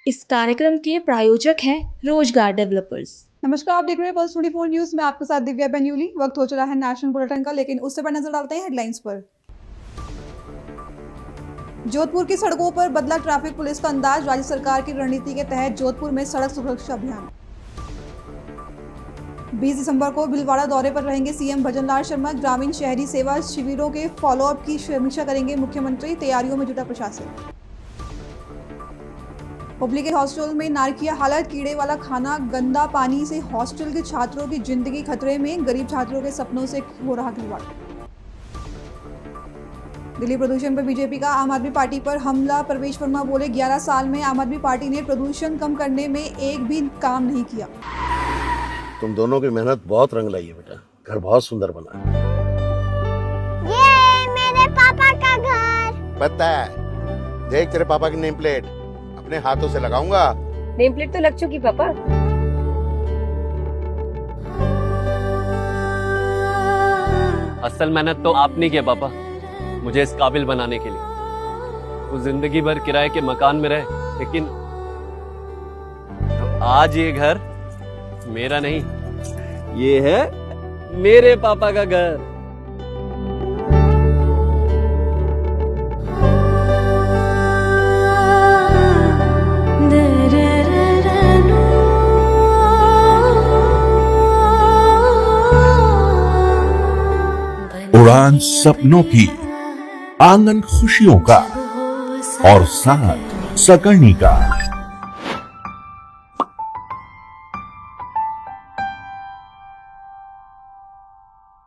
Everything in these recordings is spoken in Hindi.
इस कार्यक्रम के प्रायोजक हैं रोजगार डेवलपर्स। नमस्कार, आप देख रहे हैं पल्स 24 न्यूज में आपके साथ दिव्या बेन्यूली। वक्त हो चला है नेशनल बुलेटिन का, लेकिन उससे पहले नजर डालते हैं हेडलाइंस पर। जोधपुर की सड़कों पर बदला ट्रैफिक पुलिस का अंदाज। राज्य सरकार की रणनीति के तहत जोधपुर में सड़क सुरक्षा अभियान। 20 दिसंबर को भीलवाड़ा दौरे पर रहेंगे सीएम भजनलाल शर्मा। ग्रामीण शहरी सेवा शिविरों के फॉलोअप की समीक्षा करेंगे मुख्यमंत्री। तैयारियों में जुटा प्रशासन। पब्लिक हॉस्टल में नारकिया हालत। कीड़े वाला खाना, गंदा पानी से हॉस्टल के छात्रों की जिंदगी खतरे में। गरीब छात्रों के सपनों से हो रहा खिलवाड़। दिल्ली प्रदूषण पर बीजेपी का आम आदमी पार्टी पर हमला। प्रवेश वर्मा बोले 11 साल में आम आदमी पार्टी ने प्रदूषण कम करने में एक भी काम नहीं किया। तुम दोनों की मेहनत बहुत रंग लाई है बेटा, घर बहुत सुंदर बना है। ये मेरे पापा का घर। पता है, देख तेरे पापा की नेम प्लेट अपने हाथों से लगाऊंगा। नेम प्लेट तो लग चुकी पापा। असल मेहनत तो आपने की है पापा, मुझे इस काबिल बनाने के लिए। वो जिंदगी भर किराए के मकान में रहे, लेकिन तो आज ये घर मेरा नहीं, ये है मेरे पापा का घर। उड़ान सपनों की, आंगन खुशियों का और साथ सकर्णी का।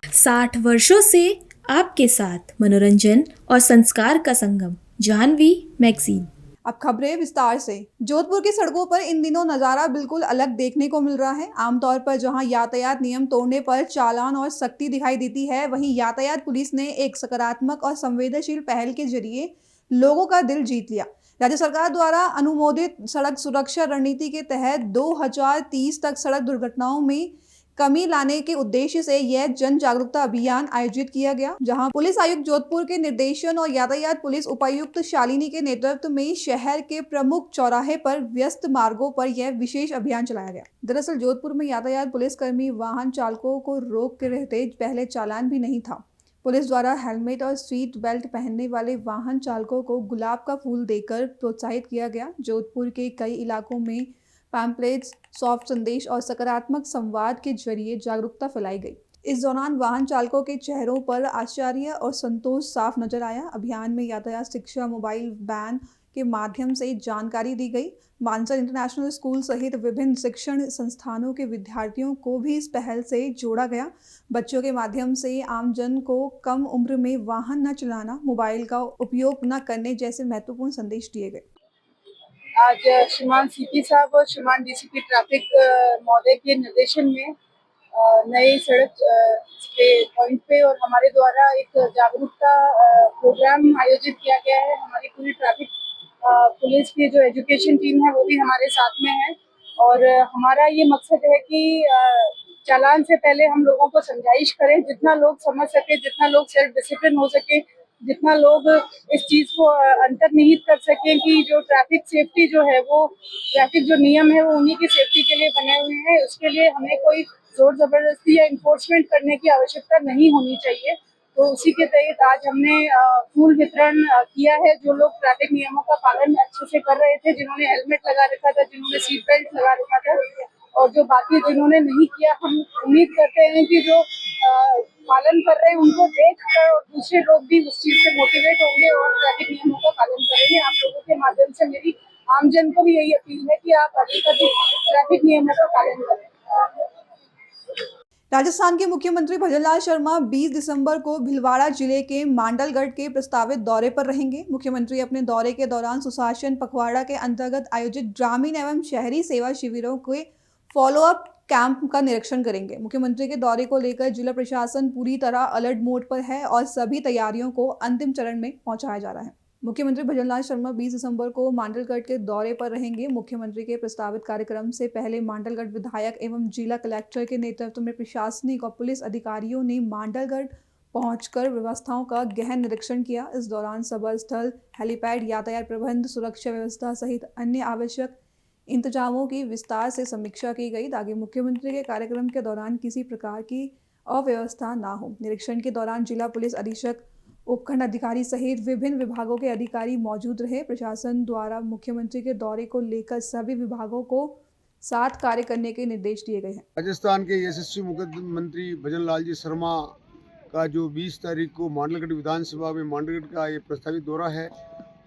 60 वर्षों से आपके साथ मनोरंजन और संस्कार का संगम, जाह्नवी मैगजीन। अब खबरें विस्तार से। जोधपुर की सड़कों पर इन दिनों नज़ारा बिल्कुल अलग देखने को मिल रहा है। आमतौर पर जहां यातायात नियम तोड़ने पर चालान और सख्ती दिखाई देती है, वहीं यातायात पुलिस ने एक सकारात्मक और संवेदनशील पहल के जरिए लोगों का दिल जीत लिया। राज्य सरकार द्वारा अनुमोदित सड़क सुरक्षा रणनीति के तहत 2030 तक सड़क दुर्घटनाओं में कमी लाने के उद्देश्य से यह जन जागरूकता अभियान आयोजित किया गया, जहां पुलिस आयुक्त जोधपुर के निर्देशन और यातायात पुलिस उपायुक्त शालिनी के नेतृत्व में शहर के प्रमुख चौराहे पर व्यस्त मार्गों पर यह विशेष अभियान चलाया गया। दरअसल जोधपुर में यातायात पुलिसकर्मी वाहन चालकों को रोक के रहते पहले चालान भी नहीं था। पुलिस द्वारा हेलमेट और सीट बेल्ट पहनने वाले वाहन चालकों को गुलाब का फूल देकर प्रोत्साहित किया गया। जोधपुर के कई इलाकों में पैम्पलेट्स, सॉफ्ट संदेश और सकारात्मक संवाद के जरिए जागरूकता फैलाई गई। इस दौरान वाहन चालकों के चेहरों पर आश्चर्य और संतोष साफ नजर आया। अभियान में यातायात शिक्षा मोबाइल वैन के माध्यम से जानकारी दी गई। मानसर इंटरनेशनल स्कूल सहित विभिन्न शिक्षण संस्थानों के विद्यार्थियों को भी इस पहल से जोड़ा गया। बच्चों के माध्यम से आमजन को कम उम्र में वाहन न चलाना, मोबाइल का उपयोग न करने जैसे महत्वपूर्ण संदेश दिए गए। आज श्रीमान सीपी साहब और श्रीमान डीसीपी ट्रैफिक महोदय के निर्देशन में नए सड़क के पॉइंट पे और हमारे द्वारा एक जागरूकता प्रोग्राम आयोजित किया गया है। हमारी पूरी ट्रैफिक पुलिस की जो एजुकेशन टीम है वो भी हमारे साथ में है और हमारा ये मकसद है कि चालान से पहले हम लोगों को समझाइश करें, जितना लोग समझ सके, जितना लोग सेल्फ डिसिप्लिन हो सके, जितना लोग इस चीज़ को अंतर्निहित कर सकें कि जो ट्रैफिक सेफ्टी जो है वो ट्रैफिक जो नियम है वो उन्हीं की सेफ्टी के लिए बने हुए हैं। उसके लिए हमें कोई जोर जबरदस्ती या इन्फोर्समेंट करने की आवश्यकता नहीं होनी चाहिए। तो उसी के तहत आज हमने फूल वितरण किया है। जो लोग ट्रैफिक नियमों का पालन अच्छे से कर रहे थे, जिन्होंने हेलमेट लगा रखा था, जिन्होंने सीट बेल्ट लगा रखा था और जो बाकी जिन्होंने नहीं किया, हम उम्मीद करते हैं कि जो पालन कर रहे हैं उनको देख कर दूसरे लोग भी उस चीज से मोटिवेट होंगे और ट्रैफिक नियमों का पालन करेंगे। आप लोगों के माध्यम से मेरी आमजन को भी यही अपील है कि आप अधिक ट्रैफिक नियमों का पालन करें। राजस्थान के मुख्यमंत्री भजनलाल शर्मा 20 दिसंबर को भीलवाड़ा जिले के मांडलगढ़ के प्रस्तावित दौरे पर रहेंगे। मुख्यमंत्री अपने दौरे के दौरान सुशासन पखवाड़ा के अंतर्गत आयोजित ग्रामीण एवं शहरी सेवा शिविरों के फॉलोअप कैंप का निरीक्षण करेंगे। मुख्यमंत्री के दौरे को लेकर जिला प्रशासन पूरी तरह अलर्ट मोड पर है और सभी तैयारियों को अंतिम चरण में पहुंचाया जा रहा है। मुख्यमंत्री भजनलाल शर्मा 20 दिसंबर को मांडलगढ़ के दौरे पर रहेंगे। मुख्यमंत्री के प्रस्तावित कार्यक्रम से पहले मांडलगढ़ विधायक एवं जिला कलेक्टर के नेतृत्व में प्रशासनिक और पुलिस अधिकारियों ने मांडलगढ़ पहुंचकर व्यवस्थाओं का गहन निरीक्षण किया। इस दौरान सभा स्थल, हेलीपैड, यातायात प्रबंध, सुरक्षा व्यवस्था सहित अन्य आवश्यक इंतजामों की विस्तार से समीक्षा की गई ताकि मुख्यमंत्री के कार्यक्रम के दौरान किसी प्रकार की अव्यवस्था ना हो। निरीक्षण के दौरान जिला पुलिस अधीक्षक, उपखंड अधिकारी सहित विभिन्न विभागों के अधिकारी मौजूद रहे। प्रशासन द्वारा मुख्यमंत्री के दौरे को लेकर सभी विभागों को साथ कार्य करने के निर्देश दिए गए हैं। राजस्थान के यशस्वी मुख्यमंत्री भजन लाल जी शर्मा का जो 20 तारीख को मांडलगढ़ विधानसभा में मांडलगढ़ का ये प्रस्तावित दौरा है,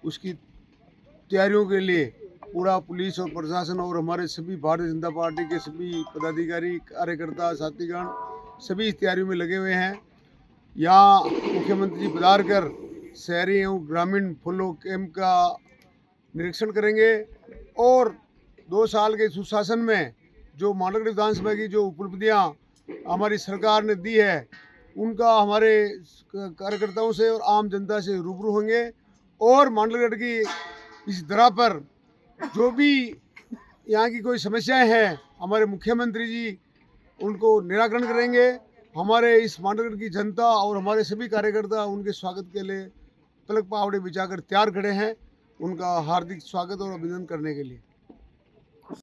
उसकी तैयारियों के लिए पूरा पुलिस और प्रशासन और हमारे सभी भारतीय जनता पार्टी के सभी पदाधिकारी, कार्यकर्ता, साथीगण सभी इस तैयारियों में लगे हुए हैं। यहाँ मुख्यमंत्री जी पधार कर शहरी एवं ग्रामीण फॉलो कैंप का निरीक्षण करेंगे और 2 साल के सुशासन में जो मांडलगढ़ विधानसभा की जो उपलब्धियाँ हमारी सरकार ने दी है, उनका हमारे कार्यकर्ताओं से और आम जनता से रूबरू होंगे और मांडलगढ़ की इस धरा पर जो भी यहाँ की कोई समस्याएं हैं, हमारे मुख्यमंत्री जी उनको निराकरण करेंगे। हमारे इस मांडलगढ़ की जनता और हमारे सभी कार्यकर्ता उनके स्वागत के लिए पलक पावड़े बिछाकर तैयार खड़े हैं, उनका हार्दिक स्वागत और अभिनंदन करने के लिए।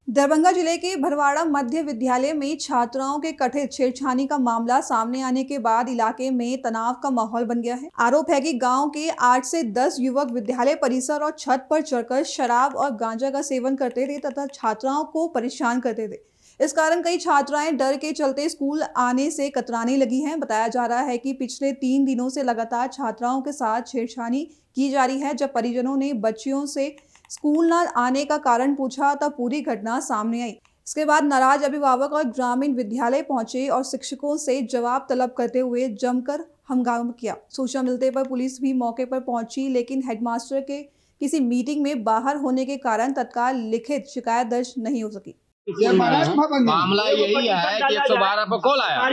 दरभंगा जिले के भरवाड़ा मध्य विद्यालय में छात्राओं के कथित छेड़छाड़ी का मामला सामने आने के बाद इलाके में तनाव का माहौल बन गया है। आरोप है कि गांव के 8 से 10 युवक विद्यालय परिसर और छत पर चढ़कर शराब और गांजा का सेवन करते थे तथा छात्राओं को परेशान करते थे। इस कारण कई छात्राएं डर के चलते स्कूल आने से कतराने लगी हैं। बताया जा रहा है कि पिछले 3 दिनों से लगातार छात्राओं के साथ छेड़छाड़ी की जा रही है। जब परिजनों ने बच्चियों से स्कूल न आने का कारण पूछा तब पूरी घटना सामने आई। इसके बाद नाराज अभिभावक और ग्रामीण विद्यालय पहुंचे और शिक्षकों से जवाब तलब करते हुए जमकर हंगामा किया। सूचना मिलते पर पुलिस भी मौके पर पहुंची, लेकिन हेडमास्टर के किसी मीटिंग में बाहर होने के कारण तत्काल लिखित शिकायत दर्ज नहीं हो सकी। मामला यही है कि 112 पर कॉल आया,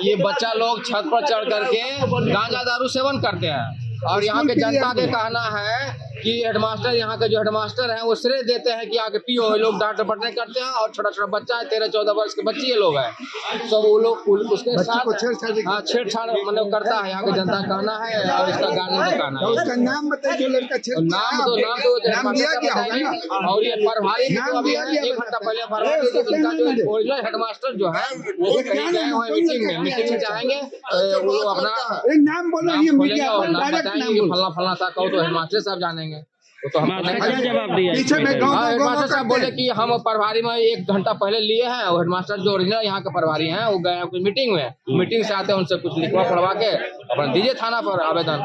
ये बच्चा लोग छत पर चढ़ करके गांजा दारू सेवन करते हैं और यहाँ के जनता के कहना है कि हेडमास्टर, यहाँ के जो हेडमास्टर हैं वो श्रेय देते हैं कि आके पियो, लोग डांट डपट करते हैं और छोटा छोटा बच्चा है, 13-14 वर्ष के बच्चे लोग हैं, तो वो लोग उसके साथ छेड़छाड़ मतलब करता है। यहाँ के जनता का कहना है और इसका गार्जियन का कहना है। उसका नाम बताइए, लड़का नाम और ये प्रभारी अभी 1 घंटा पहले ओरिजिनल हेडमास्टर जो है वो कहीं गए हुए मीटिंग में जाएंगे, वो लोग अपना नाम बोलेंगे और नाम बताएंगे, फलना था कहो तो हेडमास्टर साहब जानेंगे। वो तो हम जवाब दिया। हेडमास्टर साहब बोले कि हम प्रभारी में 1 घंटा पहले लिए हैं, और हेडमास्टर जो ओरिजिनल यहाँ के प्रभारी हैं वो गए कुछ मीटिंग में, मीटिंग से आते हैं उनसे कुछ लिखवा पढ़वा के अपना दीजिए थाना पर आवेदन।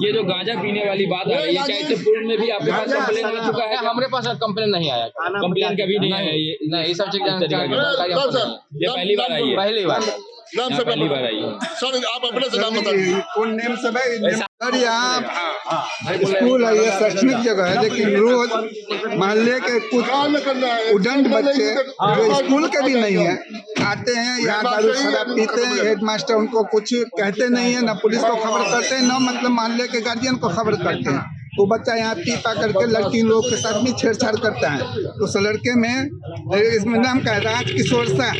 ये जो गांजा पीने वाली बात आ रही है, क्या इससे पूर्व में भी आपके पास कंप्लेन आ चुका है? हमारे पास कंप्लेन नहीं आया, कंप्लेन कभी नहीं आया? ये नहीं, सब चीज ये पहली बार आई है? पहली बार पहली बार आई है। सर आप अपने से नाम बताइए, कौन नेम सब है? सर यहाँ स्कूल है, ये शैक्षणिक जगह है, लेकिन रोज मोहल्ले के कुछ उदंड बच्चे जो स्कूल के भी नहीं है आते हैं, यहाँ दारू शराब पीते हैं। हेडमास्टर उनको कुछ कहते नहीं है, ना पुलिस को खबर करते हैं, ना मतलब मोहल्ले के गार्जियन को खबर करते हैं। वो बच्चा यहाँ पी पा करके लड़की लोग के साथ भी छेड़छाड़ करता है। तो उस लड़के में इसमें नाम का राज किशोर सा,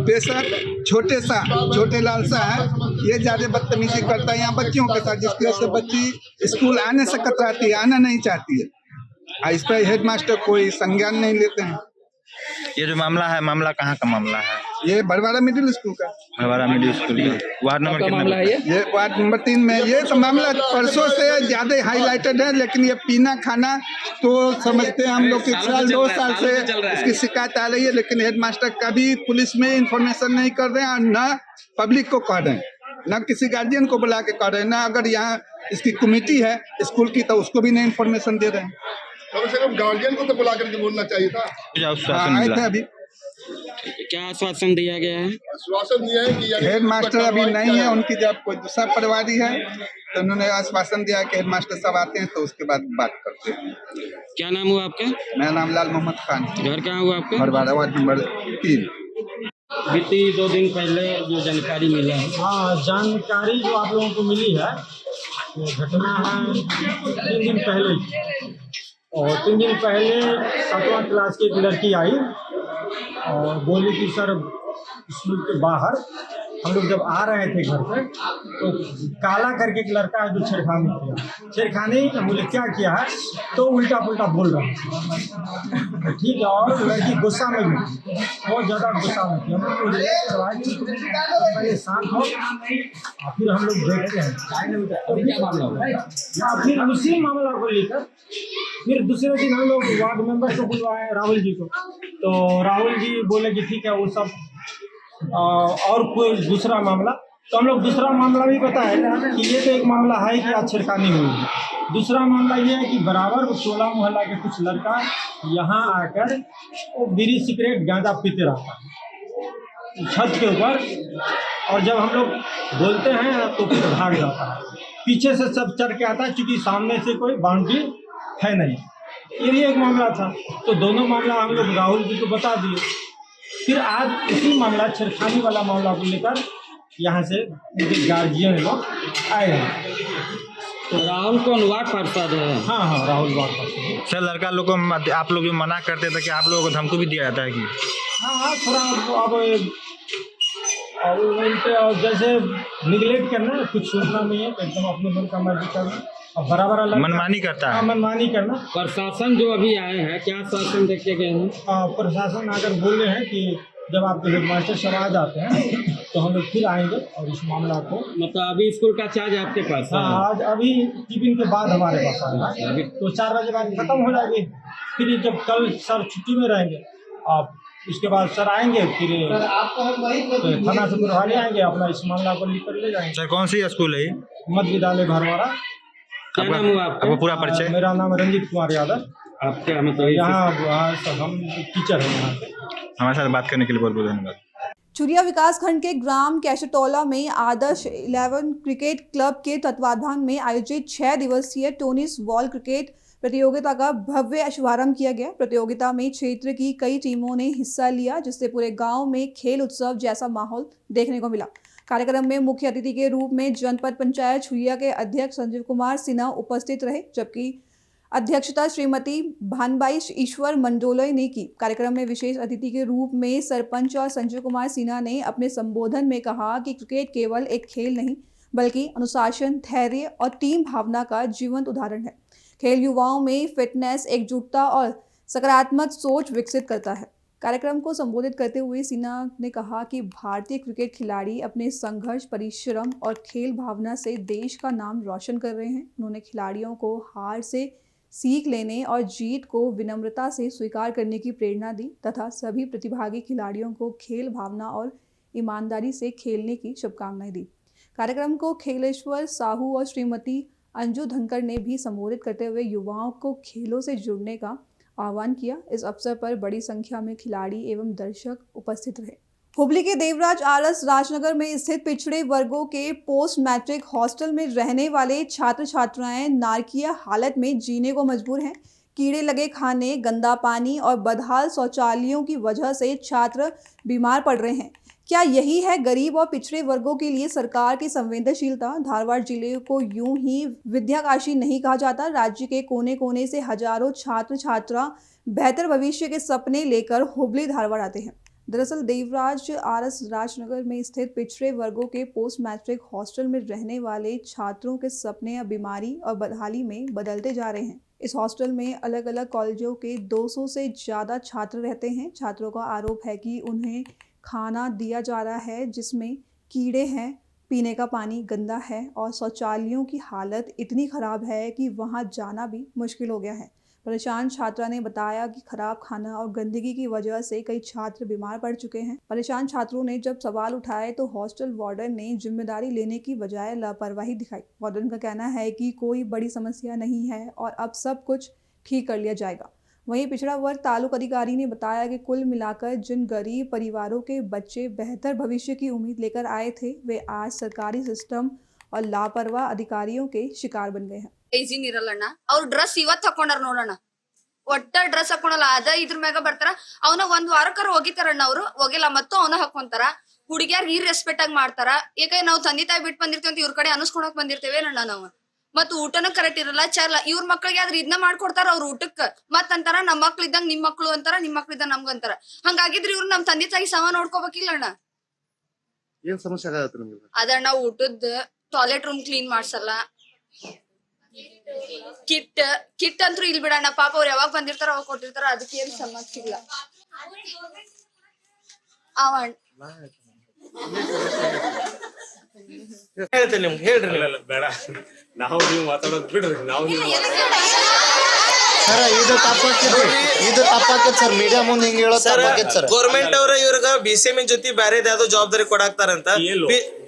पेशा छोटे लाल सा है, ये ज्यादा बदतमीजी करता है यहाँ बच्चियों के साथ, जिसकी वजह से बच्ची स्कूल आने से कतराती है, आना नहीं चाहती है। इस पर हेडमास्टर कोई संज्ञान नहीं लेते हैं। ये जो मामला है, मामला कहाँ का मामला है? ये भरवाड़ा मिडिल स्कूल का, भरवाड़ा मिडिल स्कूल का वार्ड नंबर कितना मामला है? ये वार्ड नंबर 3 में। ये तो मामला परसों से ज्यादा हाईलाइटेड है, लेकिन ये पीना खाना तो समझते हैं हम लोग कि 2 साल से इसकी शिकायत आ रही है, लेकिन हेडमास्टर कभी पुलिस में इंफॉर्मेशन नहीं कर रहे हैं और न पब्लिक को कह रहे हैं, न किसी गार्जियन को बुला के कह रहे हैं, न अगर यहाँ इसकी कमेटी है स्कूल की तो उसको भी नहीं इंफॉर्मेशन दे रहे हैं। कम से कम गार्जियन को तो बुला करके बोलना चाहिए था। आए थे अभी। क्या आश्वासन दिया गया है? आश्वासन दिया है कि हेडमास्टर अभी नहीं है, उनकी जब कोई दूसरा परिवारी है तो उन्होंने आश्वासन दिया कि हेडमास्टर सब आते हैं तो उसके बाद बात करते हैं। क्या नाम हुआ आपका? मेरा नाम लाल मोहम्मद खान। घर कहाँ हुआ आपका? Bharwara ward number 3। बीती 2 दिन पहले जो जानकारी मिला है, हाँ, जानकारी जो आप लोगों को मिली है, घटना है 3 दिन पहले, और 3 दिन पहले 7वां क्लास की एक लड़की आई और बोली कि सर स्कूल के बाहर हम लोग जब आ रहे थे घर पे तो काला करके एक लड़का है जो छेड़खानी किया। छेड़खानी बोले क्या किया है तो उल्टा पुल्टा बोल रहा है, ठीक है। और लड़की गुस्सा में भी बहुत ज़्यादा गुस्सा में थी। हम लोग पहले शांत हो फिर हम लोग देखते हैं तो क्या मामला हुआ। फिर उसी मामला को लेकर फिर दूसरे दिन हम लोग वार्ड मेंबर को बुलवाए, राहुल जी को। तो राहुल जी बोले कि ठीक है वो सब और कोई दूसरा मामला। तो हम लोग दूसरा मामला भी बताए कि ये तो एक मामला है कि आज छेड़खानी हुई है। दूसरा मामला ये है कि बराबर टोला मोहल्ला के कुछ लड़का यहाँ आकर वो बीड़ी सिगरेट गांजा पीते रहता है छत के ऊपर, और जब हम लोग बोलते हैं तो फिर भाग जाता है। पीछे से सब चढ़ के आता है क्योंकि सामने से कोई बाउंड्री है नहीं। ये भी एक मामला था। तो दोनों मामला हम लोग राहुल जी को बता दिए। फिर आज इसी मामला छेड़खानी वाला मामला को लेकर यहाँ से उनके गार्जियन लोग आए हैं। तो राहुल कौन वार्ड पार्षद है? हाँ राहुल वार्ड पार्षद। सर लड़का लोग को आप लोग मना करते थे कि आप लोगों को धमकी भी दिया जाता है कि? हाँ थोड़ा अब उनके जैसे निगलेक्ट करना, कुछ सोचना नहीं है, एकदम अपने मन का मर्जी करना और बराबर मनमानी करता है। मनमानी करना। प्रशासन जो अभी आए हैं क्या शासन देख के गए हैं? प्रशासन आकर बोल रहे हैं कि जब आपके हेडमास्टर सब आ जाते हैं तो हम लोग फिर आएंगे और इस मामला को। मतलब अभी स्कूल का चार्ज आपके पास है? आज अभी टिफिन के बाद हमारे पास आएगा तो 4 बजे बाद खत्म हो जाएगी। फिर जब कल सर छुट्टी में रहेंगे आप इसके बाद सर आएंगे फिर थाना से प्रभारी आएंगे अपना इस मामला को लेकर ले जाएंगे। सर कौन सी स्कूल है? मध्य विद्यालय भरवाड़ा। क्या नाम हुआ आपका? पूरा परिचय? मेरा नाम रंजीत कुमार यादव। आपके मतलब यहाँ हम टीचर हैं यहाँ पे। हमारे साथ बात करने के लिए बहुत बहुत धन्यवाद। चुरिया विकास खंड के ग्राम कैशटोला में आदर्श 11 क्रिकेट क्लब के तत्वाधान में आयोजित 6 दिवसीय टेनिस बॉल क्रिकेट प्रतियोगिता का भव्य शुभारंभ किया गया। प्रतियोगिता में क्षेत्र की कई टीमों ने हिस्सा लिया जिससे पूरे गांव में खेल उत्सव जैसा माहौल देखने को मिला। कार्यक्रम में मुख्य अतिथि के रूप में जनपद पंचायत चुरिया के अध्यक्ष संजीव कुमार सिन्हा उपस्थित रहे, जबकि अध्यक्षता श्रीमती भानबाई ईश्वर मंडोलय ने की। कार्यक्रम में विशेष अतिथि के रूप में सरपंच और संजय कुमार सिन्हा ने अपने संबोधन में कहा कि क्रिकेट केवल एक खेल नहीं बल्कि अनुशासन, धैर्य और टीम भावना का जीवंत उदाहरण है। खेल युवाओं में फिटनेस, एकजुटता और सकारात्मक सोच विकसित करता है। कार्यक्रम को संबोधित करते हुए सिन्हा ने कहा कि भारतीय क्रिकेट खिलाड़ी अपने संघर्ष, परिश्रम और खेल भावना से देश का नाम रोशन कर रहे हैं। उन्होंने खिलाड़ियों को हार से सीख लेने और जीत को विनम्रता से स्वीकार करने की प्रेरणा दी तथा सभी प्रतिभागी खिलाड़ियों को खेल भावना और ईमानदारी से खेलने की शुभकामनाएं दी। कार्यक्रम को खेलेश्वर साहू और श्रीमती अंजू धनकर ने भी संबोधित करते हुए युवाओं को खेलों से जुड़ने का आह्वान किया। इस अवसर पर बड़ी संख्या में खिलाड़ी एवं दर्शक उपस्थित रहे। हुबली के देवराज आरएस राजनगर में स्थित पिछड़े वर्गों के पोस्ट मैट्रिक हॉस्टल में रहने वाले छात्र छात्राएं नारकीय हालत में जीने को मजबूर हैं। कीड़े लगे खाने, गंदा पानी और बदहाल शौचालयों की वजह से छात्र बीमार पड़ रहे हैं। क्या यही है गरीब और पिछड़े वर्गों के लिए सरकार की संवेदनशीलता? धारवाड़ जिले को यूं ही विद्याकाशी नहीं कहा जाता। राज्य के कोने कोने से हजारों छात्र छात्रा बेहतर भविष्य के सपने लेकर हुबली धारवाड़ आते हैं। दरअसल देवराज आरएस राजनगर में स्थित पिछड़े वर्गों के पोस्ट मैट्रिक हॉस्टल में रहने वाले छात्रों के सपने अब बीमारी और बदहाली में बदलते जा रहे हैं। इस हॉस्टल में अलग अलग कॉलेजों के 200 से ज़्यादा छात्र रहते हैं। छात्रों का आरोप है कि उन्हें खाना दिया जा रहा है जिसमें कीड़े हैं, पीने का पानी गंदा है और शौचालयों की हालत इतनी ख़राब है कि वहां जाना भी मुश्किल हो गया है। परेशान छात्रा ने बताया कि खराब खाना और गंदगी की वजह से कई छात्र बीमार पड़ चुके हैं। परेशान छात्रों ने जब सवाल उठाए तो हॉस्टल वार्डन ने जिम्मेदारी लेने की बजाय लापरवाही दिखाई। वार्डन का कहना है कि कोई बड़ी समस्या नहीं है और अब सब कुछ ठीक कर लिया जाएगा। वहीं पिछड़ा वर्ग तालुक अधिकारी ने बताया कि कुल मिलाकर जिन गरीब परिवारों के बच्चे बेहतर भविष्य की उम्मीद लेकर आए थे वे आज सरकारी सिस्टम और लापरवाह अधिकारियों के शिकार बन गए हैं। ಈಜಿನ್ ಇರಲ್ಲಣ್ಣ ಅವ್ರ ಡ್ರೆಸ್ ಇವತ್ತು ಹಾಕೊಂಡಾರ ನೋಡೋಣ, ಒಟ್ಟ ಡ್ರೆಸ್ ಹಾಕೊಳಲ್ಲ. ಅದ ಇದ್ರ ಮ್ಯಾಗ ಬರ್ತಾರ, ಅವನ ಒಂದ್ ವಾರಕ್ಕರ ಹೋಗಿತಾರಣ್ಣ, ಅವ್ರು ಹೋಗಿಲ್ಲ ಮತ್ತು ಅವನ ಹಾಕೊಂತಾರ. ಹುಡುಗಿಯಾರ್ಗ ಈ ರೆಸ್ಪೆಕ್ಟ್ ಆಗಿ ಮಾಡ್ತಾರ. ಯಾಕೆ ನಾವು ತಂದೆ ತಾಯಿ ಬಿಟ್ಟು ಬಂದಿರ್ತೀವಿ ಅಂತ ಇವ್ರ ಕಡೆ ಅನಸ್ಕೊಳಕ್ ಬಂದಿರ್ತೇವೇನಣ್ಣ ನಾವು. ಮತ್ ಊಟನೂ ಕರೆಕ್ಟ್ ಇರಲ್ಲ, ಚರ್ಲ. ಇವ್ರ ಮಕ್ಳಿಗೆ ಆದ್ರೆ ಇದನ್ನ ಮಾಡ್ಕೊಡ್ತಾರ ಅವ್ರ ಊಟಕ್ಕ. ಮತ್ ಅಂತಾರ ನಮ್ ಮಕ್ಳು ಇದ್ದಂಗ ನಿಮ್ ಮಕ್ಳು ಅಂತಾರ, ನಿಮ್ ಮಕ್ಳು ಇದ್ದಂಗ ನಮ್ಗ ಅಂತಾರ. ಹಂಗಾಗಿದ್ರೆ ಇವ್ರು ನಮ್ ತಂದೆ ತಾಯಿ ಸಮ ನೋಡ್ಕೋಬೇಕಿಲ್ಲಣ್ಣ. ಏನ್ ಸಮಸ್ಯೆ ಆಗತ್ತೆ ನಿಮ್ಗೆ? ಅದಣ್ಣ ಊಟದ ಟಾಯ್ಲೆಟ್ ರೂಮ್ ಕ್ಲೀನ್ ಮಾಡ್ಸಲ್ಲ. ಕಿಟ್ ಅಂತೂ ಇಲ್ ಬಿಡಣ್ಣ, ಪಾಪ ಅವ್ರು ಯಾವಾಗ ಬಂದಿರ್ತಾರ ಅವಾಗ ಕೊಟ್ಟಿರ್ತಾರ, ಅದಕ್ಕೆ ಏನ್ ಸಮಸ್ಯೆ ಇಲ್ಲ. ಹೇಳ್ತೇನೆ ನಿಮ್ಗೆ, ಹೇಳ್ರಿ. ಬೇಡ, ನಾವು ನೀವು ಮಾತಾಡೋದು ಬಿಡ್ರಿ, ನಾವು ಇದು ತಪ್ಪಾಕೈತಿ ಸರ್. ಮೀಡಿಯಾ ಮುಂದೆ ಹಿಂಗ್ ಹೇಳೋ ತಪ್ಪಾಕೈತಿ ಸರ್. ಗೌರ್ಮೆಂಟ್ ಅವ್ರ ಇವ್ರಿಗೆ BCM ಜೊತೆ ಬೇರೆ ಯಾವ್ದೋ ಜವಾಬ್ದಾರಿ ಕೊಡಾಕ್ತಾರಂತ.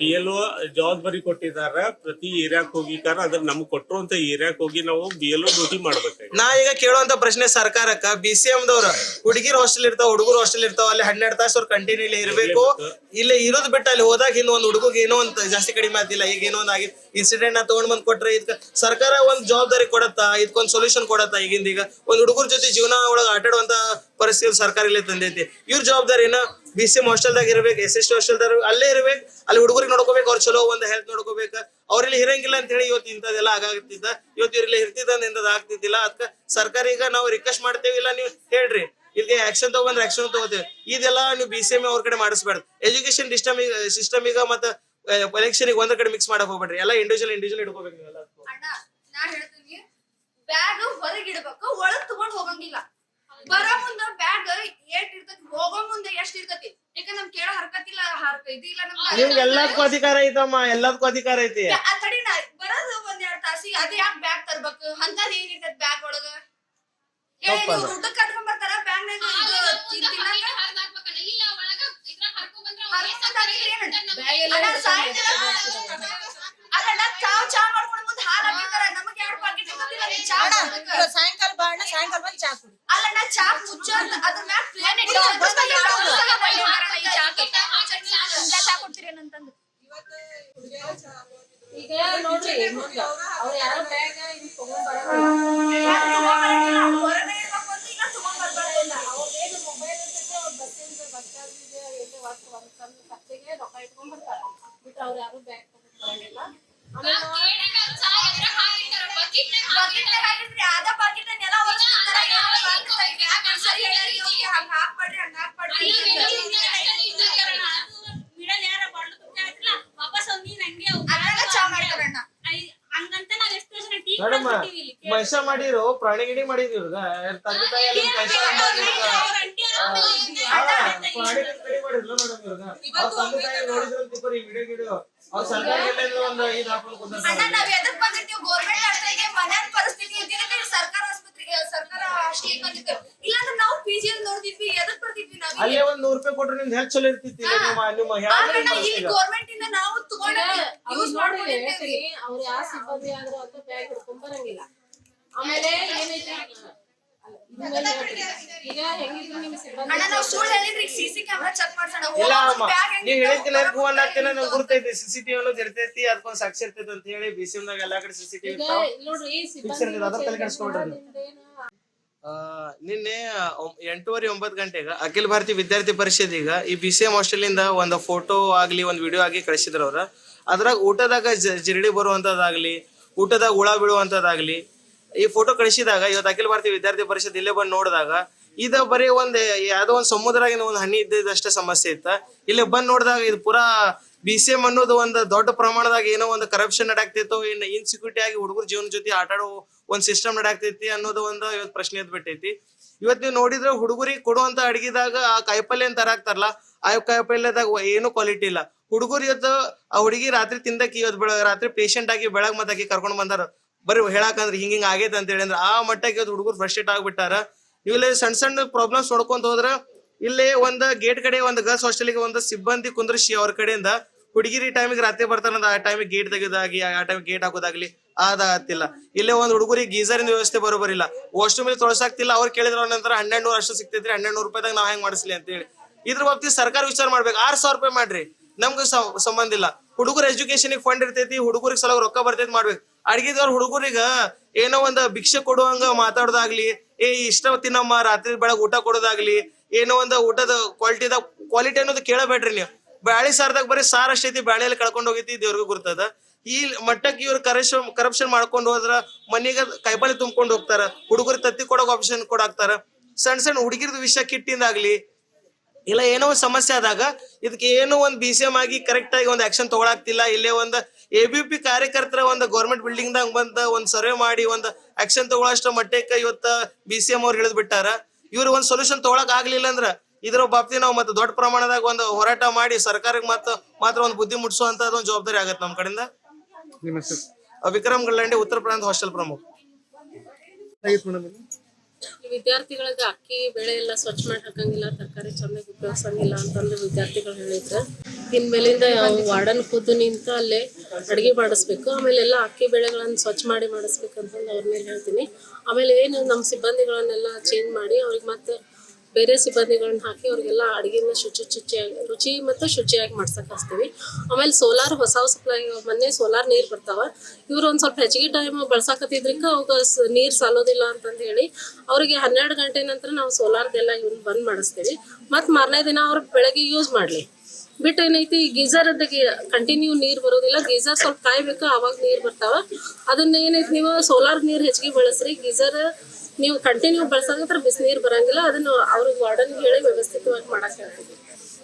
BLO ಜವಾಬ್ದಾರಿ ಕೊಟ್ಟಿದಾರ, ಪ್ರತಿ ಏರಿಯಾಕ್ ಹೋಗಿಕಾರ ಅದ್ರ ನಮ್ಗ್ ಕೊಟ್ಟರು ಅಂತ ಏರಿಯಾಕ್ ಹೋಗಿ ನಾವು BLO ಡ್ಯೂಟಿ ಮಾಡ್ಬೇಕು. ನಾ ಈಗ ಕೇಳುವಂತ ಪ್ರಶ್ನೆ ಸರ್ಕಾರಕ್ಕ, BCM ದವ್ರ ಹುಡುಗಿರ್ ಹಾಸ್ಟೆಲ್ ಇರ್ತಾವ, ಹುಡುಗರು ಹಾಸ್ಟೆಲ್ ಇರ್ತಾವ, ಅಲ್ಲಿ 12 ತಾಸು ಅವ್ರು ಕಂಟಿನ್ಯೂ ಇಲ್ಲಿ ಇರ್ಬೇಕು. ಇಲ್ಲಿ ಇರೋದ್ ಬಿಟ್ಟು ಅಲ್ಲಿ ಹೋದಾಗ ಹಿಂದ್ ಒಂದ್ ಹುಡುಗ ಏನೋ ಒಂದ್ ಜಾಸ್ತಿ ಕಡಿಮೆ ಆತಿಲ್ಲ, ಈಗ ಏನೋ ಒಂದ್ ಆಗಿದ್ ಇನ್ಸಿಡೆಂಟ್ ನ ತಗೊಂಡ್ ಬಂದ್ ಕೊಟ್ರೆ ಇದಕ್ಕ ಸರ್ಕಾರ ಒಂದ್ ಜವಾಬ್ದಾರಿ ಕೊಡತ್ತಾ, ಇದಕ್ಕೊಂದ್ ಸೊಲ್ಯೂಷನ್ ಕೊಡತ್ತಾ? ಈಗಿಂದ ಈಗ ಒಂದ್ ಹುಡುಗರ ಜೊತೆ ಜೀವನ ಒಳಗ ಆಟಾಡುವಂತ ಪರಿಸ್ಥಿತಿ ಸರ್ಕಾರ ಇಲ್ಲೇ ತಂದೈತಿ. ಇವ್ರ ಜವಾಬ್ದಾರಿನ BCM ಹಾಸ್ಟೆಲ್ದಾಗ ಇರ್ಬೇಕು, SST ಹಾಸ್ಟೆಲ್ದಾಗ ಅಲ್ಲೇ ಇರ್ಬೇಕು, ಅಲ್ಲಿ ಹುಡುಗರಿಗೆ ನೋಡ್ಕೋಬೇಕು, ಅವ್ರ ಚಲೋ ಒಂದ್ ಹೆಲ್ತ್ ನೋಡ್ಕೋಬೇಕು. ಅವ್ರಲ್ಲಿ ಇರಂಗಿಲ್ಲ ಅಂತ ಹೇಳಿ ಇವತ್ತು ಇಂಥದೆಲ್ಲ ಆಗಾಗ್ತಿದ್ದ, ಇವತ್ತು ಇವ್ರಲ್ಲಿ ಇರ್ತಿದ್ದ ಇಂಥದ್ ಆಗ್ತಿದ್ದಿಲ್ಲ. ಅದಕ್ಕ ಸರ್ಕಾರ ಈಗ ನಾವು ರಿಕ್ವೆಸ್ಟ್ ಮಾಡ್ತೇವಿ, ಇಲ್ಲ ನೀವು ಹೇಳ್ರಿ ಇಲ್ಲಿ ಆಕ್ಷನ್ ತಗೊಂಡ್ರೆ ಆಕ್ಷನ್ ತಗೋತೇವೆ. ಇದೆಲ್ಲ ನೀವು BCM ಅವ್ರ ಕಡೆ ಮಾಡಿಸ್ಬೇಡ್ದು. ಎಜುಕೇಶನ್ ಸಿಸ್ಟಮ್ ಈಗ ಮತ್ತೆ ಎಲೆಕ್ಷನ್ ಒಂದ್ರ ಕಡೆ ಮಿಕ್ಸ್ ಮಾಡಕ್ ಹೋಗ್ಬೇಡ್ರಿ, ಎಲ್ಲ ಇಂಡಿವಿಜುವಲ್ ಇಡ್ಕೋಬೇಕು ನೀವೆಲ್ಲ. ನಾ ಹೇಳ್ತೀನಿ, ಬ್ಯಾಗ್ ಹೊರಗೆ ಇಡ್ಬೇಕು, ಒಳಗ್ ತಗೊಂಡ್ ಹೋಗಂಗಿಲ್ಲ. ಬರೋ ಮುಂದ ಬ್ಯಾಗ್ ಏಟ್ ಇರ್ತೈತಿ, ಹೋಗೋ ಮುಂದೆ ಎಷ್ಟ್ ಇರ್ತೈತಿ, ಯಾಕಂದ್ರೆ ನಮ್ ಕೇಳೋ ಹರ್ಕತಿಲ್ಲ, ಇದಿಲ್ಲ. ನಿಮ್ಗೆ ಎಲ್ಲದಕ್ಕೂ ಅಧಿಕಾರ ಐತಮ್ಮ, ಎಲ್ಲದಕ್ಕೂ ಅಧಿಕಾರ ಐತಿ. ಬರೋದು 1-2 ತಾಸಿ, ಅದೇ ಯಾಕೆ ಬ್ಯಾಗ್ ತರ್ಬೇಕು? ಅಂತದ್ ಏನ್ ಇರ್ತೈತಿ ಬ್ಯಾಗ್ ಒಳಗ? ಊಟ ಕಟ್ಕೊಂಡ್ ಬರ್ತಾರ ಬ್ಯಾಗ್ ಅಲ್ಲ, ಚಾ ಮಾಡ್ಕೊಂಡು ಮುಂದೆ ಹಾಲು ಹಾಕಿರ್ತಾರ, ನಮಗೆ 2 ಪಾಕೆಟ್ ಸಾಯಂಕಾಲ ಬಂದ್ ಚಾ ಕುಡಿ. ಅಲ್ಲ, ಚಾ ಮುಚ್ಚ ಅದ್ರ ಮ್ಯಾಗ ಪ್ಲೇನ್ ಚಾ ಕೊಡ್ತೀರೇನಂತಂದು ಈಗ ನೋಡ್ರಿ, ಅವ್ರು ಯಾರೋ ಬ್ಯಾಗ್ ತಗೊಂಡ್ ಹೊರಗೆ ಇರ್ಬೇಕು ಅಂತ ಈಗ ತಗೊಂಡ್ ಬರ್ಬಾರ್ದಿಲ್ಲ. ಅವ್ರೇನು ಮೊಬೈಲ್ ಇರ್ತೈತೆ, ಅವ್ರ ಬಸ್ ಚಾರ್ಜಿಗೆ ಎಲ್ಲಿ ಒಂದ್ ಸಣ್ಣ ಖರ್ಚಿಗೆ ರೊಕ್ಕ ಇಟ್ಕೊಂಡ್ ಬರ್ತಾರೆ, ಬಿಟ್ಟು ಅವ್ರು ಯಾರು ಬ್ಯಾಗ್ ತಗೊಂಡ್ ಬರಂಗಿಲ್ಲ. ಆದ ಪಾಕೆಟ್ ನೆಲ ಮೈಸ ಮಾಡಿರು, ಪ್ರಾಣಿ ಗಿಡಿ ಮಾಡಿದ್ರು, ತಂದೆ ತಾಯಿ ನೋಡಿದ್ರು ಅವ್ರ ಸರ್ಕಾರ ಪರಿಸ್ಥಿತಿ ಸರ್ಕಾರ ಆಸ್ಪತ್ರೆಗೆ, ಸರ್ಕಾರ ಹಾಸ್ಟೆಲ್ ಬಂದಿತ್ತು. ಇಲ್ಲಾಂದ್ರೆ ನಾವು PG ನೋಡ್ತಿದ್ವಿ, ಎದಕ್ ಬರ್ತಿದ್ವಿ ನಾವು? ಅಲ್ಲೇ ಒಂದ್ 100 ರೂಪಾಯಿ ಕೊಟ್ರೆ ನಿಮ್ದು ಹೆಲ್ತ್ ಚಲೋ ಇರ್ತಿತ್ತು. ಗೌರ್ಮೆಂಟ್ ಇಂದ ನಾವು ತಗೊಂಡು ಯೂಸ್ ಮಾಡ್ಕೊಂಡಿರ್ತೀವಿ. ಅವ್ರು ಯಾವ ಸಿಬ್ಬಂದಿ ಆದ್ರೂ ಅಂತ ಬ್ಯಾಗ್ ಹಿಡ್ಕೊಂಡ್ ಬರಂಗಿಲ್ಲ. ಆಮೇಲೆ ಏನೈತೆ ಈಗ ಹೆಂಗಿದ್ರು ನಿಮ್ ಸಿಬ್ಬಂದಿ ನಾವು ಸುಳ್ಳು ಹೇಳಿದ್ರಿ, CC ಕ್ಯಾಮೆರಾ ಚೆಕ್ ಮಾಡ್ಸೋಣ. ನೀವ್ ಹೇಳಿದ್ಕಿನ ಫೋನ್ ಹಾಕ್ತೇನೆ, ನಂಗೆ ಗುರ್ತೈತಿ CCTV ಅನ್ನೋದು ಇರ್ತೈತಿ, ಅದಕ್ಕೊಂದ್ ಸಾಕ್ಷಿ ಇರ್ತೈತಿ ಅಂತ ಹೇಳಿ BCM ನಾಗ ಎಲ್ಲಾ ಕಡೆ CCTV ನೋಡ್ರಿ ನಿನ್ನೆ 8:30-9 ಗಂಟೆಗೆ ಅಖಿಲ ಭಾರತೀಯ ವಿದ್ಯಾರ್ಥಿ ಪರಿಷತ್ ಈಗ ಈ BCM ಹಾಸ್ಟೆಲ್ ಇಂದ ಒಂದು ಫೋಟೋ ಆಗ್ಲಿ ಒಂದ್ ವಿಡಿಯೋ ಆಗಿ ಕಳಿಸಿದ್ರ ಅವ್ರ. ಅದ್ರಾಗ ಊಟದಾಗ ಜಿರಡಿ ಬರುವಂತದಾಗ್ಲಿ, ಊಟದಾಗ ಹುಳ ಬೀಳುವಂತದಾಗ್ಲಿ ಈ ಫೋಟೋ ಕಳಿಸಿದಾಗ ಇವತ್ತು ಅಖಿಲ ಭಾರತೀಯ ವಿದ್ಯಾರ್ಥಿ ಪರಿಷತ್ ಇಲ್ಲೇ ಬಂದು ನೋಡಿದಾಗ ಇದ ಬರೀ ಒಂದ್ ಯಾವ್ದೋ ಒಂದ್ ಸಮುದ್ರಾಗಿನ ಒಂದ್ ಹನಿ ಇದ್ದಷ್ಟೇ ಸಮಸ್ಯೆ ಇತ್ತ. ಇಲ್ಲಿ ಬಂದ್ ನೋಡಿದಾಗ ಇದು ಪೂರಾ BCM ಅನ್ನೋದು ಒಂದು ದೊಡ್ಡ ಪ್ರಮಾಣದಾಗ ಏನೋ ಒಂದು ಕರಪ್ಷನ್ ನಡಾಕ್ತಿತ್ತು, ಇನ್ ಇನ್ಸೆಕ್ಯೂರಿಟಿ ಆಗಿ ಹುಡುಗರ ಜೀವನ ಜೊತೆ ಆಟಾಡೋ ಒಂದ್ ಸಿಸ್ಟಮ್ ನಡಾಕ್ತೈತಿ ಅನ್ನೋದು ಒಂದು ಇವತ್ತು ಪ್ರಶ್ನೆ ಎದ್ ಬಿಟ್ಟೈತಿ. ಇವತ್ ನೀವು ನೋಡಿದ್ರೆ ಹುಡುಗರಿಗೆ ಕೊಡುವಂತ ಅಡಿಗೆದಾಗ ಆ ಕಾಯಿಪಲ್ಯ ಅಂತ ತರಾಕ್ತಾರಲ್ಲ, ಆ ಕಾಯಿಪಲ್ಯದಾಗ ಏನು ಕ್ವಾಲಿಟಿ ಇಲ್ಲ. ಹುಡುಗರು ಇವತ್ತು ಆ ಹುಡುಗಿ ರಾತ್ರಿ ತಿಂದಕ್ಕೆ ಇವತ್ತು ರಾತ್ರಿ ಪೇಷಂಟ್ ಆಗಿ ಬೆಳಗ್ ಮತ್ತಾಕಿ ಕರ್ಕೊಂಡ್ ಬಂದಾರ, ಬರೀ ಹೇಳಾಕಂದ್ರೆ ಹಿಂಗ ಆಗೈತೆ ಅಂತ ಹೇಳಿ ಅಂದ್ರೆ ಆ ಮಟ್ಟಕ್ಕೆ ಇವತ್ತು ಹುಡುಗರು ಫ್ರಸ್ಟ್ರೇಟ್ ಆಗ್ಬಿಟ್ಟಾರ. ಇವೆಲ್ಲ ಸಣ್ಣ ಸಣ್ಣ ಪ್ರಾಬ್ಲಮ್ಸ್ ನೋಡ್ಕೊಂತ ಹೋದ್ರ ಇಲ್ಲಿ ಒಂದ್ ಗೇಟ್ ಕಡೆ ಒಂದು ಗರ್ಲ್ಸ್ ಹಾಸ್ಟೆಲ್ಗೆ ಒಂದು ಸಿಬ್ಬಂದಿ ಕುಂದ್ರಿಸಿ ಅವ್ರ ಕಡೆಯಿಂದ ಹುಡುಗಿರಿ ಟೈಮಿಗೆ ರಾತ್ರಿ ಬರ್ತಾರ, ಆ ಟೈಮಿಗೆ ಗೇಟ್ ತೆಗೆದಾಗಿ ಆ ಟೈಮಿಗೆ ಗೇಟ್ ಹಾಕೋದಾಗ್ಲಿ ಅದಾಗತ್ತಿಲ್ಲ. ಇಲ್ಲೇ ಒಂದ್ ಹುಡುಗರಿಗೆ ಗೀಸರ್ ಇಂದ ವ್ಯವಸ್ಥೆ ಬರೋಬರಿಲ್ಲ, ವಾಶ್ರೂಮ್ ಮೇಲೆ ತೊಳಸಾಕ್ತಿಲ್ಲ. ಅವ್ರು ಕೇಳಿದ್ರ ನಂತರ 1200 ಅಷ್ಟು ಸಿಗ್ತೈತ್ರಿ, 1200 ರೂಪಾಯಿದಾಗ ನಾವ್ ಹೆಂಗ್ ಮಾಡಿಸ್ಲಿ ಅಂತ ಹೇಳಿ ಇದ್ರ ಬಾಬ್ತಿ ಸರ್ಕಾರ ವಿಚಾರ ಮಾಡ್ಬೇಕು. 6000 ರೂಪಾಯಿ ಮಾಡ್ರಿ, ನಮ್ಗೆ ಸಂಬಂಧ ಇಲ್ಲ. ಹುಡುಗರ ಎಜುಕೇಶನ್ ಫಂಡ್ ಇರ್ತೈತಿ, ಹುಡುಗರಿಗೆ ಸಲ ರೊಕ್ಕ ಬರ್ತೈತಿ ಮಾಡ್ಬೇಕು. ಅಡ್ಗಿದವ್ರ ಹುಡುಗರಿಗ ಏನೋ ಒಂದ್ ಭಿಕ್ಷೆ ಕೊಡುವಂಗ ಮಾತಾಡೋದಾಗ್ಲಿ, ಇಷ್ಟ ತಿನ್ನಮ್ಮ ರಾತ್ರಿ ಬೆಳಗ್ ಊಟ ಕೊಡೋದಾಗ್ಲಿ, ಏನೋ ಒಂದ್ ಊಟದ ಕ್ವಾಲಿಟಿ ಅನ್ನೋದು ಕೇಳಬೇಡ್ರಿ ನೀವು. ಬ್ಯಾಳಿ ಸಾರದಾಗ ಬರೀ ಸಾರ್ ಅಷ್ಟೈತಿ, ಬ್ಯಾಳಿಯಲ್ಲಿ ಕಳ್ಕೊಂಡ್ ಹೋಗೈತಿ, ದೇವ್ರಿಗೂ ಗುರ್ತದ. ಈ ಮಟ್ಟಕ್ಕೆ ಇವ್ರು ಕರಪ್ಷನ್ ಮಾಡ್ಕೊಂಡು ಹೋದ್ರ ಮನಿಗ ಕೈಬಾಳಿ ತುಂಬ್ಕೊಂಡು ಹೋಗ್ತಾರ, ಹುಡುಗರಿಗೆ ತತ್ತಿ ಕೊಡೋಕ್ ಆಪ್ಷನ್ ಕೊಡಾಕ್ತಾರ. ಸಣ್ಣ ಸಣ್ಣ ಹುಡುಗಿರ್ದ ವಿಷಯ ಕಿಟ್ಟಿಂದಾಗ್ಲಿ ಇಲ್ಲ ಏನೋ ಒಂದು ಸಮಸ್ಯೆ ಆದಾಗ ಇದಕ್ಕೆ ಏನೋ ಒಂದು BCM ಆಗಿ ಕರೆಕ್ಟ್ ಆಗಿ ಒಂದು ಆಕ್ಷನ್ ತಗೊಳಾಗ್ತಿಲ್ಲ. ಇಲ್ಲೇ ಒಂದು ABP ಕಾರ್ಯಕರ್ತರ ಒಂದು ಗೌರ್ಮೆಂಟ್ ಬಿಲ್ಡಿಂಗ್ ದಾಗ ಬಂದ ಒಂದು ಸರ್ವೆ ಮಾಡಿ ಒಂದು ಆಕ್ಷನ್ ತಗೊಳ್ಳೋಷ್ಟು ಮಟ್ಟಕ್ಕೆ ಇವತ್ತ BCM ಅವ್ರು ಹಿಡಿದು ಬಿಟ್ಟಾರ. ಇವ್ರು ಒಂದು ಸೊಲ್ಯೂಷನ್ ತಗೊಳಕ್ ಆಗ್ಲಿಲ್ಲ ಅಂದ್ರ ಇದ್ರ ಬಾಪ್ತಿ ನಾವು ಮತ್ತೆ ದೊಡ್ಡ ಪ್ರಮಾಣದಾಗ ಒಂದು ಹೋರಾಟ ಮಾಡಿ ಸರ್ಕಾರಕ್ಕೆ ಮಾತ್ರ ಒಂದು ಬುದ್ಧಿ ಮುಟ್ಟಿಸುವಂತ ಒಂದು ಜವಾಬ್ದಾರಿ ಆಗತ್ತೆ ನಮ್ಮ ಕಡೆಯಿಂದ. ವಿಕ್ರಮ್ ಗಲ್ಲಂಡಿ, ಉತ್ತರ ಪ್ರಾಂತ ಹಾಸ್ಟೆಲ್ ಪ್ರಮುಖ. ವಿದ್ಯಾರ್ಥಿಗಳಿಗೆ ಅಕ್ಕಿ ಬೆಳೆ ಎಲ್ಲ ಸ್ವಚ್ಛ ಮಾಡಿ ಹಾಕಂಗಿಲ್ಲ, ತರಕಾರಿ ಚಂದಾಗಿ ಉಪಯೋಗಿಸಂಗಿಲ್ಲ ಅಂತಂದ್ರೆ ವಿದ್ಯಾರ್ಥಿಗಳು ಹೇಳಿದ್ರು. ಇನ್ಮೇಲಿಂದ ವಾರ್ಡನ್ ಖುದ್ದು ನಿಂತ ಅಲ್ಲೇ ಅಡುಗೆ ಮಾಡಿಸ್ಬೇಕು. ಆಮೇಲೆ ಎಲ್ಲ ಅಕ್ಕಿ ಬೆಳೆಗಳನ್ನು ಸ್ವಚ್ಛ ಮಾಡಿ ಮಾಡಿಸ್ಬೇಕಂತಂದು ಅವ್ರ ಮೇಲೆ ಹೇಳ್ತೀನಿ. ಆಮೇಲೆ ಏನು ನಮ್ಮ ಸಿಬ್ಬಂದಿಗಳನ್ನೆಲ್ಲ ಚೇಂಜ್ ಮಾಡಿ ಅವ್ರಿಗೆ ಮತ್ತೆ ಬೇರೆ ಸಿಬ್ಬಂದಿಗಳನ್ನ ಹಾಕಿ ಅವ್ರಿಗೆಲ್ಲ ಅಡುಗೆನ ರುಚಿ ಮತ್ತು ಶುಚಿಯಾಗಿ ಮಾಡ್ಸಕ್ಕೆ ಹಚ್ತೀವಿ. ಆಮೇಲೆ ಸೋಲಾರ್ ಹೊಸ ಮೊನ್ನೆ ಸೋಲಾರ್ ನೀರು ಬರ್ತಾವ. ಇವ್ರು ಒಂದು ಸ್ವಲ್ಪ ಹೆಚ್ಚಿಗೆ ಟೈಮ್ ಬಳಸಾಕತ್ತಿದ್ರಿಕ ಅವಾಗ ನೀರು ಸಾಲೋದಿಲ್ಲ ಅಂತಂದು ಹೇಳಿ ಅವ್ರಿಗೆ 12 ಗಂಟೆ ನಂತರ ನಾವು ಸೋಲಾರ್ದೆಲ್ಲ ಇವ್ನ ಬಂದ್ ಮಾಡಿಸ್ತೀವಿ. ಮತ್ತು ಮಾರನೇ ದಿನ ಅವ್ರು ಬೆಳಗ್ಗೆ ಯೂಸ್ ಮಾಡಲಿ. ಬಿಟ್ಟು ಏನೈತಿ ಗೀಸರ್ ಅಂತ ಕಂಟಿನ್ಯೂ ನೀರು ಬರೋದಿಲ್ಲ, ಗೀಸರ್ ಸ್ವಲ್ಪ ಕಾಯ್ಬೇಕು, ಆವಾಗ ನೀರು ಬರ್ತಾವ. ಅದನ್ನ ಏನೈತಿ ನೀವು ಸೋಲಾರ್ ನೀರು ಹೆಚ್ಚಿಗೆ ಬಳಸ್ರಿ. ಗೀಸರ್ ನೀವು ಕಂಟಿನ್ಯೂ ಬಳಸೋದ್ರ ಬಿಸಿನೀರು ಬರಂಗಿಲ್ಲ. ಅದನ್ನ ಅವ್ರಿಗೆ ವಾರ್ಡನ್ಗೆ ಹೇಳಿ ವ್ಯವಸ್ಥಿತವಾಗಿ ಮಾಡಕ್ ಹೇಳ್ತೀವಿ.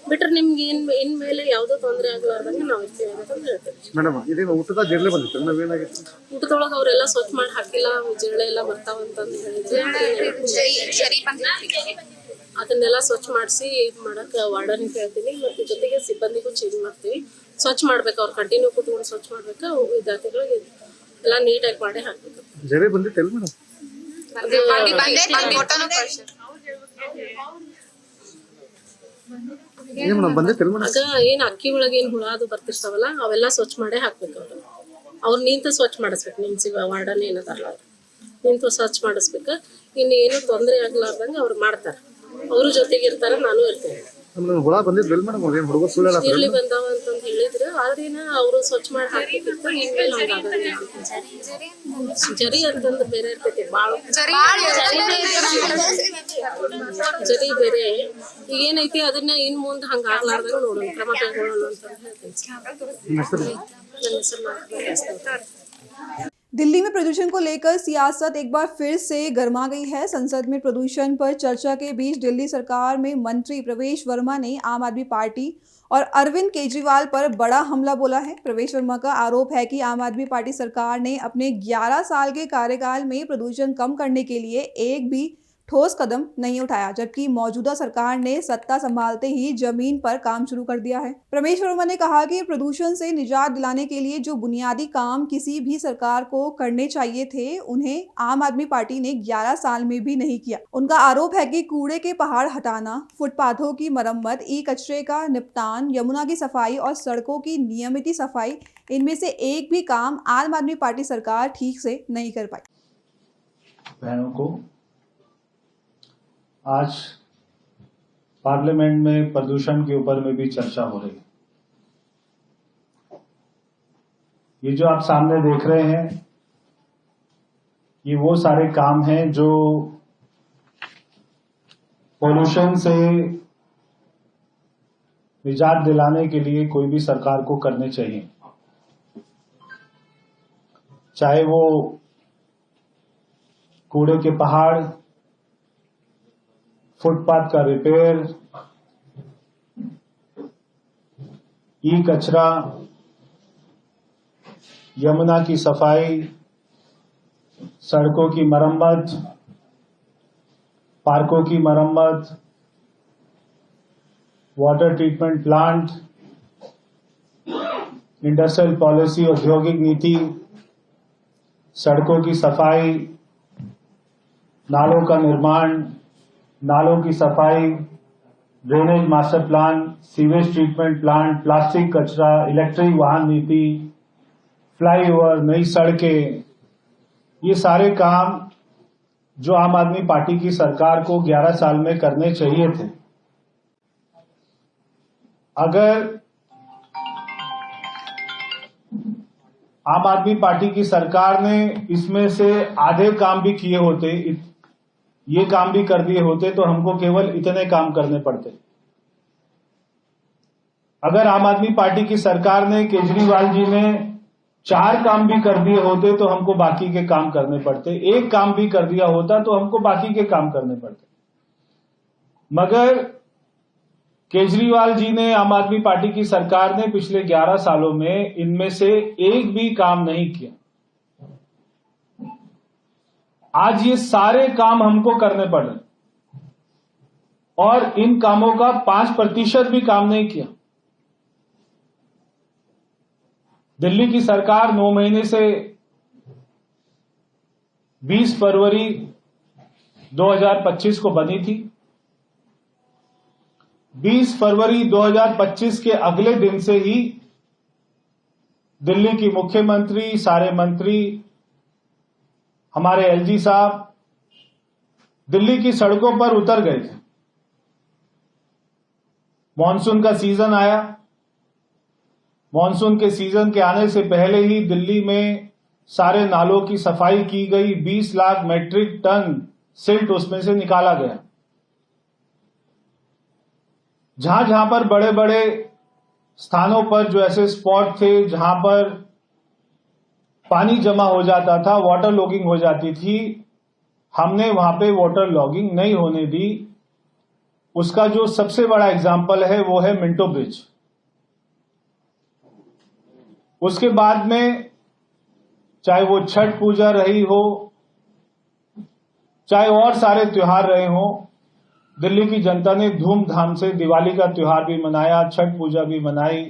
ಬಿಟ್ರೆ ನಿಮ್ಗೆ ಇನ್ಮೇಲೆ ಯಾವುದೋ ತೊಂದರೆ ಆಗಲಾರ್ದಂಗೆ ನಾವು ಇರ್ತೀವಿ ಅಂತ ಹೇಳ್ತೀವಿ. ಊಟದೊಳಗೆ ಅವರೆಲ್ಲ ಸ್ವಚ್ಛ ಮಾಡಿ ಹಾಕಿಲ್ಲ, ಜಿರಳೆ ಎಲ್ಲ ಬರ್ತಾವ ಅಂತಂದು ಹೇಳಿದ್ರೆ ಅದನ್ನೆಲ್ಲ ಸ್ವಚ್ಛ ಮಾಡಿಸಿ ಇದು ಮಾಡಕ್ಕೆ ವಾರ್ಡನ್ಗೆ ಹೇಳ್ತೀನಿ. ಮತ್ತು ಜೊತೆಗೆ ಸಿಬ್ಬಂದಿಗೂ ಚೇಂಜ್ ಮಾಡ್ತೀವಿ. ಸ್ವಚ್ಛ ಮಾಡ್ಬೇಕು, ಅವ್ರು ಕಂಟಿನ್ಯೂ ಕೂತ್ಕೊಂಡು ಸ್ವಚ್ಛ ಮಾಡ್ಬೇಕು. ವಿದ್ಯಾರ್ಥಿಗಳಿಗೆ ಎಲ್ಲ ನೀಟಾಗಿ ಮಾಡಿ ಹಾಕ್ಬೇಕು. ಆಗ ಏನ್ ಅಕ್ಕಿ ಒಳಗೆ ಏನ್ ಹುಳ ಅದು ಬರ್ತಿರ್ತಾವಲ್ಲ ಅವೆಲ್ಲ ಸ್ವಚ್ಛ ಮಾಡೇ ಹಾಕ್ಬೇಕು. ಅವ್ರು ನಿಂತು ಸ್ವಚ್ಛ ಮಾಡಿಸ್ಬೇಕು. ನಿಮ್ ವಾರ್ಡನ್ ಏನದಾರಲ್ಲ ಅವ್ರು ನಿಂತು ಸ್ವಚ್ಛ ಮಾಡಿಸ್ಬೇಕು. ಇನ್ನು ಏನು ತೊಂದರೆ ಆಗ್ಲಾರ್ದಂಗೆ ಅವ್ರು ಮಾಡ್ತಾರೆ. ಅವ್ರ ಜೊತೆಗೆ ಇರ್ತಾರ, ನಾನು ಇರ್ತೇನೆ. ಇರ್ಲಿ ಬಂದಾವ ಅಂತಂದು ಹೇಳಿದ್ರು. ಆದ್ರೇನ ಅವರು ಸ್ವಚ್ಛ ಮಾಡಿ ಹಾಕಿರ್ತಾರೆ. ಇನ್ಮೇಲೆ ಹಂಗಾಗಲ್ಲ. ಜರಿ ಅಂತಂದು ಬೇರೆ ಇರ್ತೈತಿ, ಬಾಳ ಜರಿ ಬೇರೆ. ಈಗ ಏನೈತಿ ಅದನ್ನ ಇನ್ ಮುಂದೆ ಹಂಗ ಆಗ್ಲಾರ್ದಾಗ ನೋಡೋಣ, ಕ್ರಮ ಕೈಗೊಳ್ಳೋಣ ಅಂತ ಹೇಳ್ತೀನಿ. ನನ್ನ ಹೆಸರು दिल्ली में प्रदूषण को लेकर सियासत एक बार फिर से गर्मा गई है। संसद में प्रदूषण पर चर्चा के बीच दिल्ली सरकार में मंत्री प्रवेश वर्मा ने आम आदमी पार्टी और अरविंद केजरीवाल पर बड़ा हमला बोला है। प्रवेश वर्मा का आरोप है कि आम आदमी पार्टी सरकार ने अपने 11 साल के कार्यकाल में प्रदूषण कम करने के लिए एक भी ठोस कदम नहीं उठाया, जबकि मौजूदा सरकार ने सत्ता संभालते ही जमीन पर काम शुरू कर दिया है। प्रवेश वर्मा ने कहा कि प्रदूषण से निजात दिलाने के लिए जो बुनियादी काम किसी भी सरकार को करने चाहिए थे, उन्हें आम आदमी पार्टी ने 11 साल में भी नहीं किया। उनका आरोप है कि कूड़े के पहाड़ हटाना, फुटपाथों की मरम्मत, ई कचरे का निपटान, यमुना की सफाई और सड़कों की नियमित सफाई, इनमें से एक भी काम आम आदमी पार्टी सरकार ठीक से नहीं कर पाई। बहनों को आज पार्लियामेंट में प्रदूषण के ऊपर में भी चर्चा हो रही है। ये जो आप सामने देख रहे हैं ये वो सारे काम हैं जो पोल्यूशन से निजात दिलाने के लिए कोई भी सरकार को करने चाहिए, चाहे वो कूड़े के पहाड़, फुटपाथ का रिपेयर, ई कचरा, यमुना की सफाई, सड़कों की मरम्मत, पार्कों की मरम्मत, water treatment plant, industrial policy, औद्योगिक नीति, सड़कों की सफाई, नालों का निर्माण, नालों की सफाई, drainage master plan, sewage treatment plant, plastic कचरा, इलेक्ट्रिक वाहन नीति, फ्लाईओवर, नई सड़कें, ये सारे काम जो आम आदमी पार्टी की सरकार को 11 साल में करने चाहिए थे, अगर आम आदमी पार्टी की सरकार ने इसमें से आधे काम भी किए होते, ये काम भी कर दिए होते, तो हमको केवल इतने काम करने पड़ते। अगर आम आदमी पार्टी की सरकार ने, केजरीवाल जी ने 4 काम भी कर दिए होते तो हमको बाकी के काम करने पड़ते, एक काम भी कर दिया होता तो हमको बाकी के काम करने पड़ते। मगर केजरीवाल जी ने, आम आदमी पार्टी की सरकार ने पिछले 11 सालों में इनमें से एक भी काम नहीं किया। आज ये सारे काम हमको करने पड़ रहे और इन कामों का 5% भी काम नहीं किया। दिल्ली की सरकार 9 महीने से 20 फरवरी 2025 को बनी थी। 20 फरवरी 2025 के अगले दिन से ही दिल्ली की मुख्यमंत्री, सारे मंत्री, हमारे एलजी साहब दिल्ली की सड़कों पर उतर गए थे। मॉनसून का सीजन आया। मॉनसून के सीजन के आने से पहले ही दिल्ली में सारे नालों की सफाई की गई। 20 लाख मेट्रिक टन सिल्ट उसमें से निकाला गया। जहां जहां पर बड़े बड़े स्थानों पर जो ऐसे स्पॉट थे जहां पर पानी जमा हो जाता था, वाटर लॉगिंग हो जाती थी, हमने वहां पे वाटर लॉगिंग नहीं होने दी। उसका जो सबसे बड़ा एग्जाम्पल है वो है मिंटो ब्रिज। उसके बाद में चाहे वो छठ पूजा रही हो, चाहे और सारे त्योहार रहे हो, दिल्ली की जनता ने धूमधाम से दिवाली का त्योहार भी मनाया, छठ पूजा भी मनाई,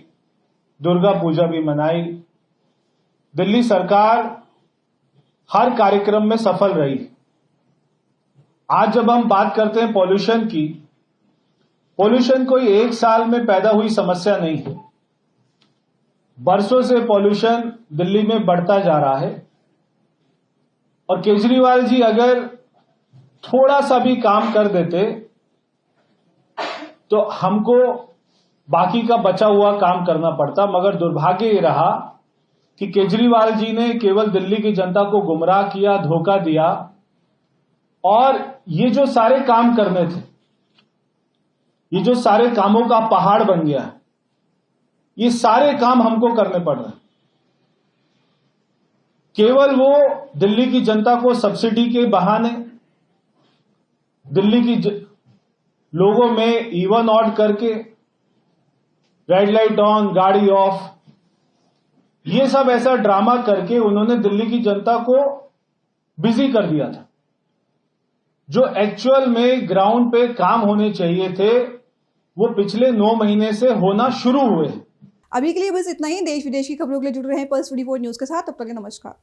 दुर्गा पूजा भी मनाई। दिल्ली सरकार हर कार्यक्रम में सफल रही। आज जब हम बात करते हैं पॉल्यूशन की, पॉल्यूशन कोई एक साल में पैदा हुई समस्या नहीं है। बरसों से पॉल्यूशन दिल्ली में बढ़ता जा रहा है और केजरीवाल जी अगर थोड़ा सा भी काम कर देते तो हमको बाकी का बचा हुआ काम करना पड़ता। मगर दुर्भाग्य ये रहा कि केजरीवाल जी ने केवल दिल्ली की जनता को गुमराह किया, धोखा दिया और ये जो सारे काम करने थे, ये जो सारे कामों का पहाड़ बन गया, ये सारे काम हमको करने पड़ रहे हैं। केवल वो दिल्ली की जनता को सब्सिडी के बहाने, दिल्ली की लोगों में इवन ऑड करके, रेड लाइट ऑन गाड़ी ऑफ, ये सब ऐसा ड्रामा करके उन्होंने दिल्ली की जनता को बिजी कर दिया था। जो एक्चुअल में ग्राउंड पे काम होने चाहिए थे वो पिछले 9 महीने से होना शुरू हुए। अभी के लिए बस इतना ही। देश विदेश की खबरों के लिए जुड़े रहें पल्स 24 न्यूज के साथ। तब तक के नमस्कार।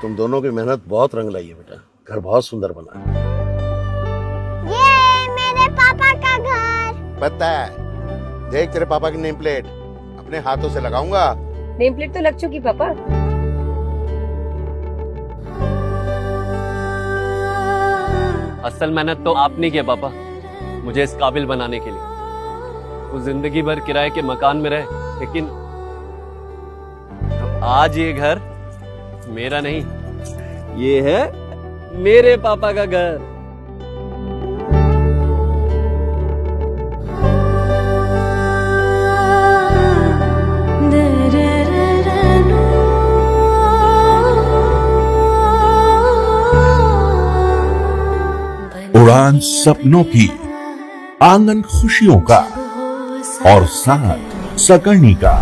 तुम दोनों की मेहनत बहुत रंग लाई है बेटा। घर बहुत सुंदर बना है। ये मेरे पापा का घर। पता है, देख तेरे पापा की नेम प्लेट अपने हाथों से लगाऊंगा। नेम प्लेट तो लग चुकी पापा। असल मेहनत तो आपने की है पापा, मुझे इस काबिल बनाने के लिए। वो जिंदगी भर किराए के मकान में रहे, लेकिन आज ये घर मेरा नहीं, ये है मेरे पापा का घर। उड़ान सपनों की, आंगन खुशियों का और साथ सकर्णी का।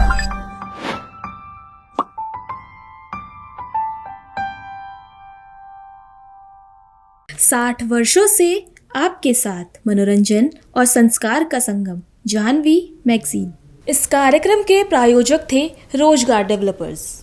60 वर्षों से आपके साथ मनोरंजन और संस्कार का संगम, जाह्नवी मैगजीन। इस कार्यक्रम के प्रायोजक थे रोजगार डेवलपर्स।